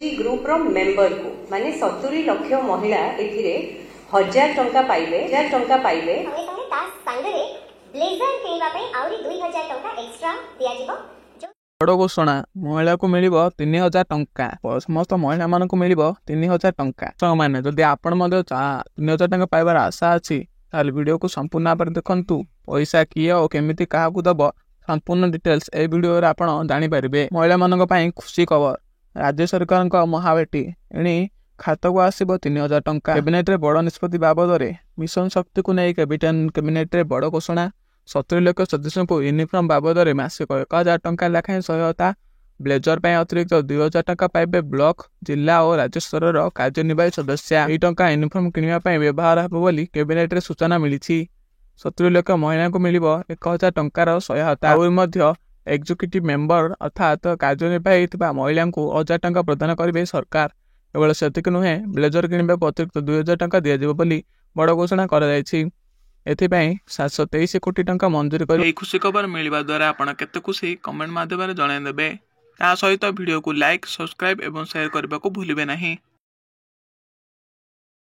Group रो member को माने 70 लाख महिला एथिरे 1000 टंका पाइबे ब्लेजर किनिबा पई आउरी 2000 टंका एक्स्ट्रा दिया जिवो। बड़ घोषणा महिला को मिल 3000 टंका समस्त महिला मान को मिल 3000 टंका मैंने जदि आपण 3000 टंका पाइबार आशा अच्छी वीडियो को संपूर्ण भाव देखु पैसा किए और केमिति क्या दब संपूर्ण डिटेल्स ए वीडियो रे आपण जानीपारे। महिला मान खुशी खबर राज्य सरकार महाबेटी एणी खाता को आसब 3000 टंका। कैबिनेट रे बड़ निष्पत्ति बाबद मिशन शक्ति को नहीं कैबिनेट रे बड़ घोषणा 70 लाख सदस्यों को यूनिफॉर्म बाबद मासिक 1000 टंका लेखाएं सहायता ब्लेजर पर अतिरिक्त 2000 टंका पाइबे ब्लॉक जिला और राज्य स्तर कार्यनिर्वाही सदस्य। यह टंका यूनिफॉर्म किनिबा व्यवहार हेबो बोली कैबिनेट रे सूचना मिली। 70 लाख महिला को मिल 1000 टंकार सहायता और एग्जीक्यूटिव मेंबर अर्थात कार्यनिर्वाही महिला को 1000 टंका प्रदान करेंगे सरकार। केवल सेतिक नुहे ब्लेजर किनिबा अतिरिक्त 2000 टंका दिया बोली बड़ घोषणा कर एथिपाई 723 कोटी टंका मंजूरी कर। खुशी खबर मिलवा द्वारा आपण केते खुशी कमेंट माध्यम जनइदेवे। ता सहित वीडियो को लाइक सब्सक्राइब और शेयर करने को भूलिबे नहीं।